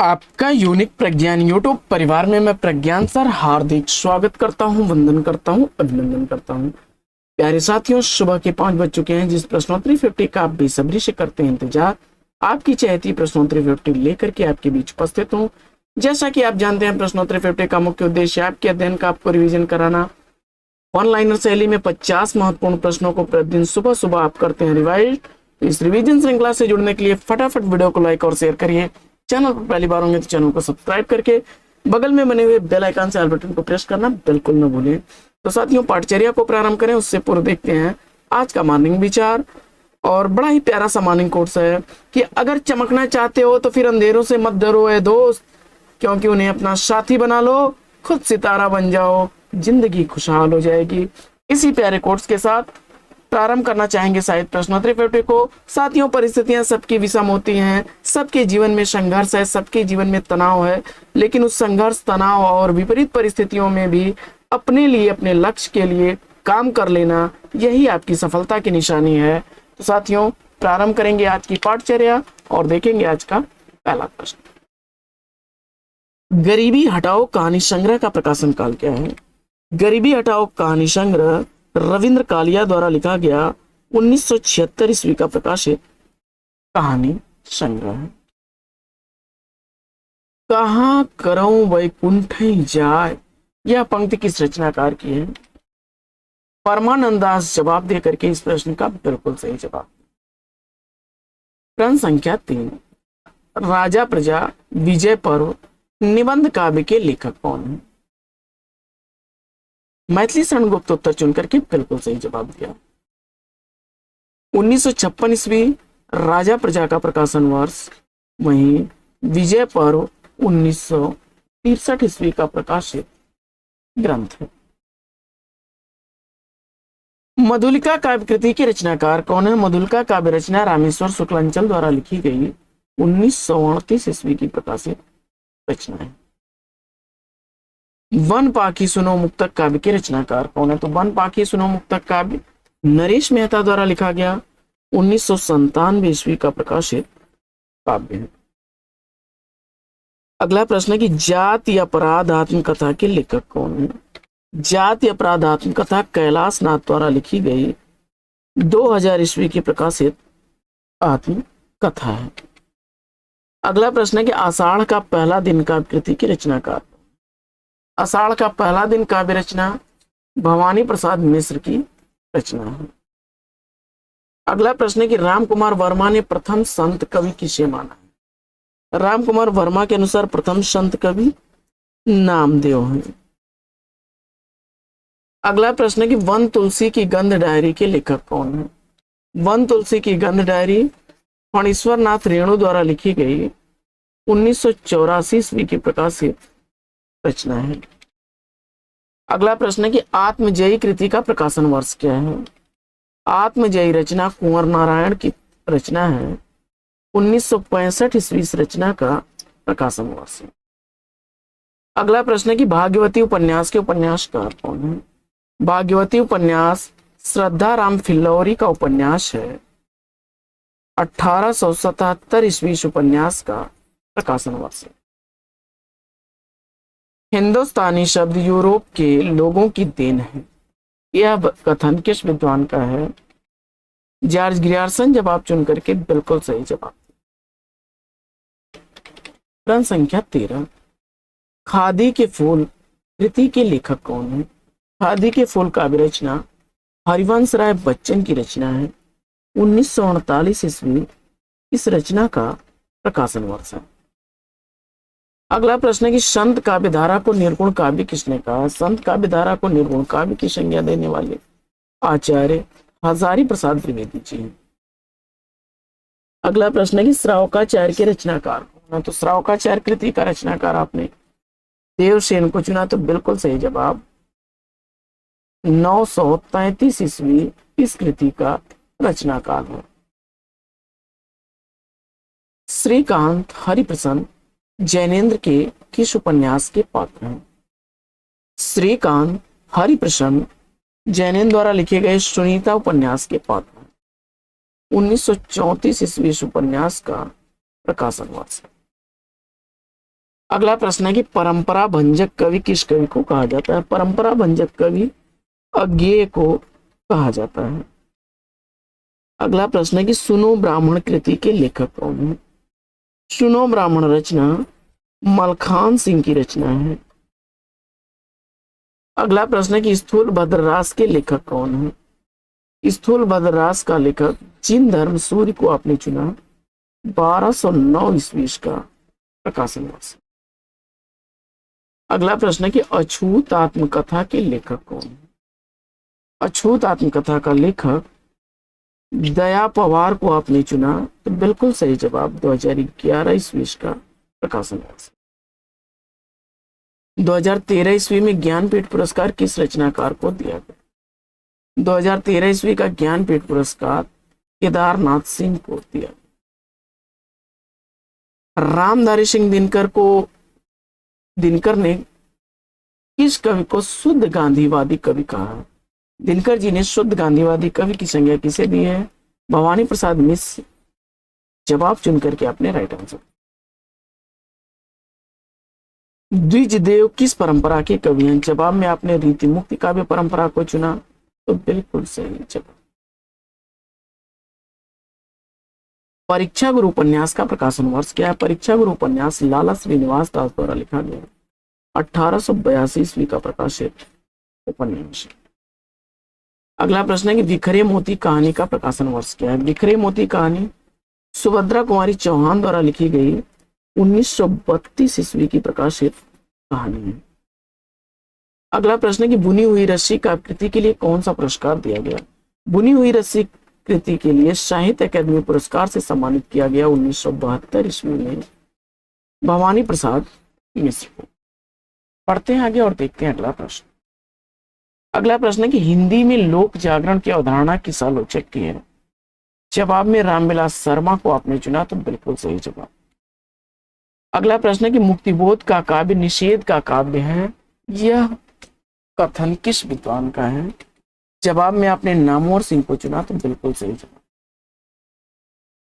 आपका यूनिक प्रज्ञान यूट्यूब परिवार में मैं प्रज्ञान सर हार्दिक स्वागत करता हूं, वंदन करता हूं, अभिनंदन करता हूं। प्यारे साथियों, सुबह के 5 बज चुके हैं। जिस प्रश्नोत्तरी 50 का आप बेसब्री से करते हैं इंतजार, आपकी चहेती प्रश्नोत्तरी 50 लेकर के आपके बीच उपस्थित हूँ। जैसा कि आप जानते हैं, प्रश्नोत्तरी 50 का मुख्य उद्देश्य आपके अध्ययन का आपको रिविजन कराना। ऑनलाइनर शैली में 50 महत्वपूर्ण प्रश्नों को प्रतिदिन सुबह सुबह आप करते हैं रिवाइज। तो इस रिवीजन श्रृंखला से जुड़ने के लिए फटाफट वीडियो को लाइक और शेयर करिए। चैनल पर पहली बार होंगे तो चैनल को सब्सक्राइब करके बगल में बने हुए बेल आइकन से ऑल बटन को प्रेस करना बिल्कुल न भूलें। तो साथियों, पाठचर्या को प्रारंभ करें उससे पूर्व देखते हैं आज का मॉर्निंग विचार। और बड़ा ही प्यारा सा मॉर्निंग कोट्स है कि अगर चमकना चाहते हो तो फिर अंधेरों से मत डरो ए दोस्त, क्योंकि उन्हें अपना साथी बना लो, खुद सितारा बन जाओ, जिंदगी खुशहाल हो जाएगी। इसी प्यारे कोट्स के साथ प्रारंभ करना चाहेंगे शायद प्रश्नोत्तरी 50 को। साथियों, परिस्थितियां सबकी विषम होती हैं, सबके जीवन में संघर्ष है, सबके जीवन में तनाव है, लेकिन उस संघर्ष, तनाव और विपरीत परिस्थितियों में भी अपने लिए, अपने लक्ष्य के लिए काम कर लेना, यही आपकी सफलता की निशानी है। तो साथियों, प्रारंभ करेंगे आज की पाठचर्या और देखेंगे आज का पहला प्रश्न। गरीबी हटाओ कहानी संग्रह का प्रकाशन काल क्या है? गरीबी हटाओ कहानी संग्रह रविंद्र कालिया द्वारा लिखा गया 1976 ईस्वी का प्रकाशित कहानी संग्रह है। कहाँ करऊं वैकुंठ जाए, यह पंक्ति किस रचनाकार की है? परमानंद दास जवाब दे करके इस प्रश्न का बिल्कुल सही जवाब। प्रश्न संख्या 3, राजा प्रजा विजय पर्व निबंध काव्य के लेखक कौन है? मैथिली शरण गुप्त उत्तर चुन करके बिल्कुल सही जवाब दिया। 1956 ईस्वी राजा प्रजा का प्रकाशन वर्ष, वहीं विजय पर्व 1963 ईस्वी का प्रकाशित ग्रंथ है। मधुलिका काव्य कृति के रचनाकार कौन है? मधुलिका काव्य रचना रामेश्वर शुक्लांचल द्वारा लिखी गई 1938 ईस्वी की प्रकाशित रचना है। वन पाखी सुनो मुक्तक काव्य के रचनाकार कौन है? तो वन पाखी सुनो मुक्तक काव्य नरेश मेहता द्वारा लिखा गया 1997 ईस्वी का प्रकाशित काव्य है। अगला प्रश्न है कि जाति अपराध आत्मकथा के लेखक कौन है? जाति अपराध आत्मकथा कैलाश नाथ द्वारा लिखी गई 2000 ईस्वी की प्रकाशित आत्मकथा है। अगला प्रश्न है कि आषाढ़ का पहला दिन काव्य कृति की रचनाकार। आषाढ़ का पहला दिन काव्य रचना भवानी प्रसाद मिश्र की रचना है। अगला प्रश्न है कि राम कुमार वर्मा ने प्रथम संत कवि किसे माना है? राम कुमार वर्मा के अनुसार प्रथम संत कवि नामदेव हैं। अगला प्रश्न है कि वन तुलसी की गंध डायरी के लेखक कौन है? वन तुलसी की गंध डायरी फणीश्वर नाथ रेणु द्वारा लिखी गई 1984 ईस्वी की प्रकाशित रचना है। अगला प्रश्न है कि आत्मजयी कृति का प्रकाशन वर्ष क्या है? आत्मजयी रचना कुंवर नारायण की रचना है 1965 ईस्वी रचना का प्रकाशन वर्ष है। अगला प्रश्न है कि भाग्यवती उपन्यास के उपन्यासकार कौन है? भाग्यवती उपन्यास श्रद्धा राम फिल्लौरी का उपन्यास है। 1877 ईस्वी उपन्यास का प्रकाशन वर्ष है। हिंदुस्तानी शब्द यूरोप के लोगों की देन है, यह कथन किस विद्वान का है? जॉर्ज ग्रियर्सन जवाब चुन करके बिल्कुल सही जवाब। प्रश्न संख्या 13, खादी के फूल कृति के लेखक कौन है? खादी के फूल काव्य रचना हरिवंश राय बच्चन की रचना है 1938 ईस्वी इस रचना का प्रकाशन वर्ष है। अगला प्रश्न है कि संत काव्यधारा को निर्गुण काव्य किसने कहा? संत काव्यधारा को निर्गुण काव्य की संज्ञा देने वाले आचार्य हजारी प्रसाद द्विवेदी जी हैं। अगला प्रश्न है कि श्रावकाचार्य के रचनाकार कौन है? तो श्रावकाचार्य कृति का रचनाकार आपने देवसेन को चुना, तो बिल्कुल सही जवाब। 933 ईस्वी इस कृति का रचनाकार है। श्रीकांत हरिप्रसन्न जैनेन्द्र के किस उपन्यास के पात्र हैं? श्रीकांत हरिप्रसन्न जैनेन्द्र द्वारा लिखे गए सुनीता उपन्यास के पात्र हैं। 1934 ईस्वी उपन्यास का प्रकाशन वर्ष है। अगला प्रश्न है कि परंपरा भंजक कवि किस कवि को कहा जाता है? परंपरा भंजक कवि अज्ञेय को कहा जाता है। अगला प्रश्न है कि सुनो ब्राह्मण कृति के लेखक कौन है? सुनो ब्राह्मण रचना मलखान सिंह की रचना है। अगला प्रश्न है कि स्थूल भद्ररास के लेखक कौन है? स्थूल भद्ररास का लेखक जिन धर्म सूर्य को आपने चुना 1209 ईस्वी का प्रकाशन वर्ष। अगला प्रश्न है कि अछूत आत्मकथा के लेखक कौन है? अछूत आत्मकथा का लेखक दया पवार को आपने चुना तो बिल्कुल सही जवाब 2011 ईस्वी का प्रकाशन वर्ष। 2013 ईस्वी में ज्ञानपीठ पुरस्कार किस रचनाकार को दिया गया? 2013 ईस्वी का ज्ञानपीठ पुरस्कार केदारनाथ सिंह को दिया गया। रामधारी सिंह दिनकर ने किस कवि को शुद्ध गांधीवादी कवि कहा है? दिनकर जी ने शुद्ध गांधीवादी कवि की संज्ञा किसे दी है? भवानी प्रसाद मिश्र। जवाब चुन करके आपने राइट आंसर। द्विजदेव किस परंपरा के कवि हैं? जवाब में आपने रीति मुक्ति काव्य परंपरा को चुना तो बिल्कुल सही जवाब। परीक्षा गुरु उपन्यास का प्रकाशन वर्ष क्या है? परीक्षा गुरु उपन्यास लाला श्रीनिवास दास द्वारा लिखा गया 1882 ईस्वी का प्रकाशित उपन्यास। अगला प्रश्न है कि बिखरे मोती कहानी का प्रकाशन वर्ष क्या है? बिखरे मोती कहानी सुभद्रा कुमारी चौहान द्वारा लिखी गई 1932 ईस्वी की प्रकाशित कहानी है। अगला प्रश्न है कि बुनी हुई रस्सी काव्य कृति के लिए कौन सा पुरस्कार दिया गया? बुनी हुई रस्सी कृति के लिए साहित्य अकादमी पुरस्कार से सम्मानित किया गया 1972 ईस्वी में भवानी प्रसाद मिश्र को। पढ़ते हैं आगे और देखते हैं अगला प्रश्न। अगला प्रश्न है कि हिंदी में लोक जागरण की अवधारणा किस आलोचक की है? जवाब में रामविलास शर्मा को आपने चुना तो बिल्कुल सही जवाब। अगला प्रश्न है कि मुक्तिबोध का काव्य निषेध का काव्य है, यह कथन किस विद्वान का है? जवाब में आपने नामवर सिंह को चुना तो बिल्कुल सही जवाब।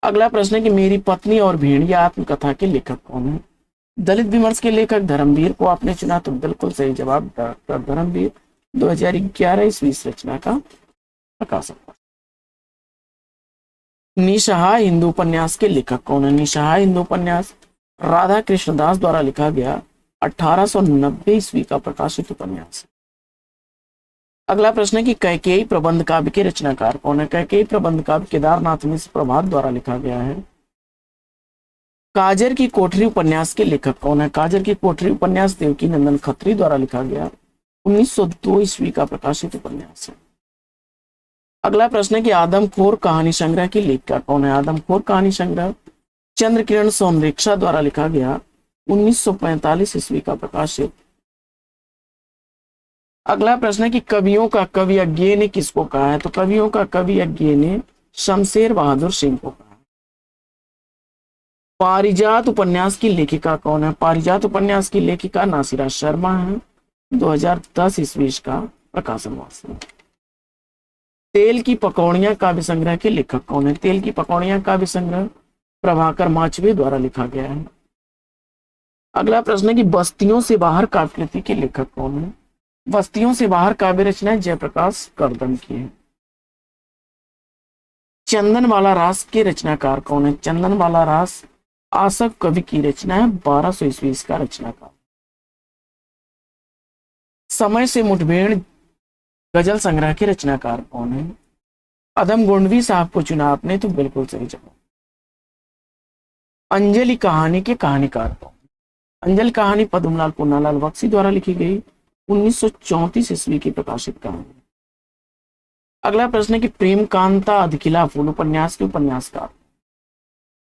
अगला प्रश्न है कि मेरी पत्नी और भेड़िया आत्मकथा के लेखक कौन है? दलित विमर्श के लेखक धर्मवीर को आपने चुना तो बिल्कुल सही जवाब। डॉक्टर धर्मवीर 2011 ईस्वी रचना का प्रकाशन। निसहाय हिंदू उपन्यास के लेखक कौन है? निसहाय हिंदू उपन्यास राधा कृष्णदास द्वारा लिखा गया 1890 ईस्वी का प्रकाशित उपन्यास। अगला प्रश्न है कि कैकेयी प्रबंध काव्य के रचनाकार कौन है? कैकेयी प्रबंध काव्य केदारनाथ मिश्र प्रभात द्वारा लिखा गया है। काजर की कोठरी उपन्यास के लेखक कौन है? काजर की कोठरी उपन्यास देवकी नंदन खत्री द्वारा लिखा गया 1902 ईस्वी का प्रकाशित उपन्यास है। अगला प्रश्न है कि आदमखोर कहानी संग्रह की लेखिका कौन है? आदमखोर कहानी संग्रह चंद्र किरण सोमरेक्षा द्वारा लिखा गया 1945 ईस्वी का प्रकाशित। अगला प्रश्न है कि कवियों का कवि अज्ञेय ने किसको कहा है? तो कवियों का कवि अज्ञेय ने शमशेर बहादुर सिंह को कहा। पारिजात उपन्यास की लेखिका कौन है? पारिजात उपन्यास की लेखिका नासिरा शर्मा है। 2010 ईस्वी का प्रकाशन वर्ष। तेल की पकौड़ियां काव्य संग्रह के लेखक कौन है? तेल की पकौड़ियां काव्य संग्रह प्रभाकर माचवे द्वारा लिखा गया है। अगला प्रश्न है कि बस्तियों से बाहर काव्य कृति के लेखक कौन है? बस्तियों से बाहर काव्य रचना जयप्रकाश करदम की है। चंदनवाला रास के रचनाकार कौन है? चंदनवाला रास आसफ कवि की रचना है 1200 ईस्वी का रचनाकार। समय से मुठभेड़ गजल संग्रह के रचनाकार कौन है? अदम गोंडवी साहब को चुना आपने तो बिल्कुल सही जवाब। अंजलि कहानी के कहानीकार कौन? अंजलि कहानी पद्मलाल पूर्णालाल बख्शी द्वारा लिखी गई 1934 ईस्वी की प्रकाशित कहानी। अगला प्रश्न है कि प्रेम कांता अधखिला फूल उपन्यास के उपन्यासकार।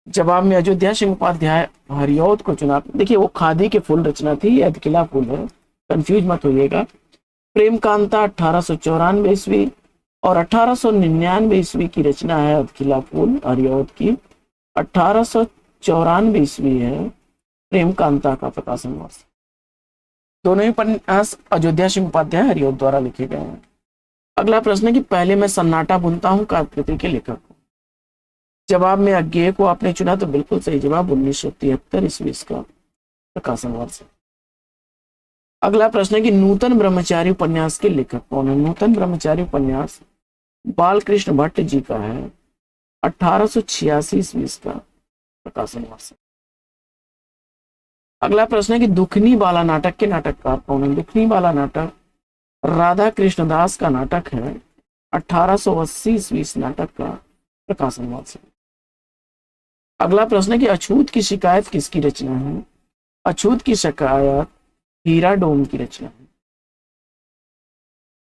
जवाब में अयोध्या सिंह उपाध्याय हरिऔध को चुना। देखिए वो खादी के फूल रचना थी, अधखिला फूल है, कंफ्यूज मत होइएगा। प्रेम कांता 1894 ईस्वी और 1899 ईस्वी की रचना है अधखिला फूल हरिऔध की। 1894 ईस्वी है प्रेम कांता का प्रकाशन वर्ष। दोनों ही उपन्यास अयोध्या सिंह उपाध्याय हरिऔध द्वारा लिखे गए हैं। अगला प्रश्न है कि पहले मैं सन्नाटा बुनता हूं काव्य कृति के लेखक। जवाब में अज्ञेय को आपने चुना तो बिल्कुल सही जवाब 1973 ईस्वी का प्रकाशन वर्ष। अगला प्रश्न है कि नूतन ब्रह्मचारी उपन्यास के लेखक कौन है? नूतन ब्रह्मचारी उपन्यास बालकृष्ण भट्ट जी का है, 1886 ईस्वी का प्रकाशन वर्ष। अगला प्रश्न है कि दुखनी बाला नाटक के नाटककार कौन है? दुखनी बाला नाटक राधा कृष्ण दास का नाटक है, 1880 ईस्वी नाटक का प्रकाशन वर्ष। अगला प्रश्न है कि अछूत की शिकायत किसकी रचना है? अछूत की शिकायत हीरा डोम की रचना है।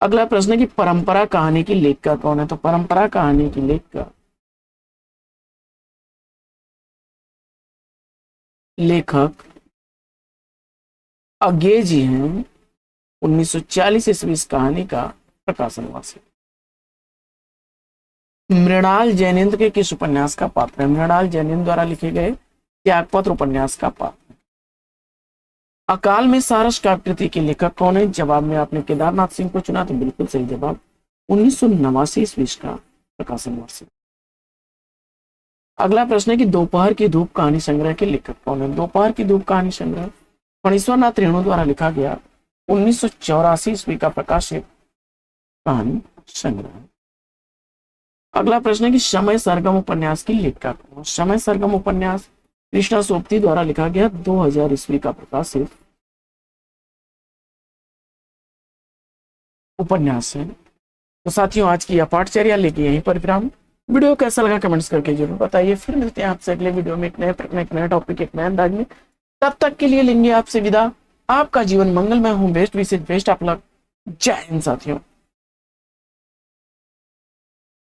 अगला प्रश्न है कि परंपरा कहानी की लेखिका कौन है? तो परंपरा कहानी की लेखक अज्ञे जी हैं, 1940 ईस्वी इस कहानी का प्रकाशन वर्ष है। मृणाल जैनेन्द्र के किस उपन्यास का पात्र है? मृणाल जैनेन्द्र द्वारा लिखे गए त्यागपत्र उपन्यास का पात्र है। अकाल में सारस काव्यकृति के लेखक कौन है? जवाब में आपने केदारनाथ सिंह को चुना, तो बिल्कुल सही जवाब, 1989 ईस्वी का प्रकाशन वर्ष है। अगला प्रश्न है कि दोपहर की धूप कहानी संग्रह के लेखक कौन है? दोपहर की धूप कहानी संग्रह फणीश्वरनाथ रेणु द्वारा लिखा गया 1984 ईस्वी का प्रकाशित कहानी संग्रह है। अगला प्रश्न है कि समय सरगम उपन्यास की लेखिका कौन है? समय सरगम उपन्यास कृष्णा सोपती द्वारा लिखा गया 2000 ईस्वी का प्रकाशित उपन्यास है। तो साथियों, आज की यह पाठचर्या लेके यहीं पर विराम। वीडियो कैसा लगा कमेंट्स करके जरूर बताइए। फिर मिलते हैं आपसे अगले वीडियो में एक नए प्रश्न, एक नया टॉपिक, एक नए अंदाज में। तब तक के लिए लेंगे आपसे विदा। आपका जीवन मंगलमय हो, बेस्ट विशेष बेस्ट आप लग। जय हिंद साथियों।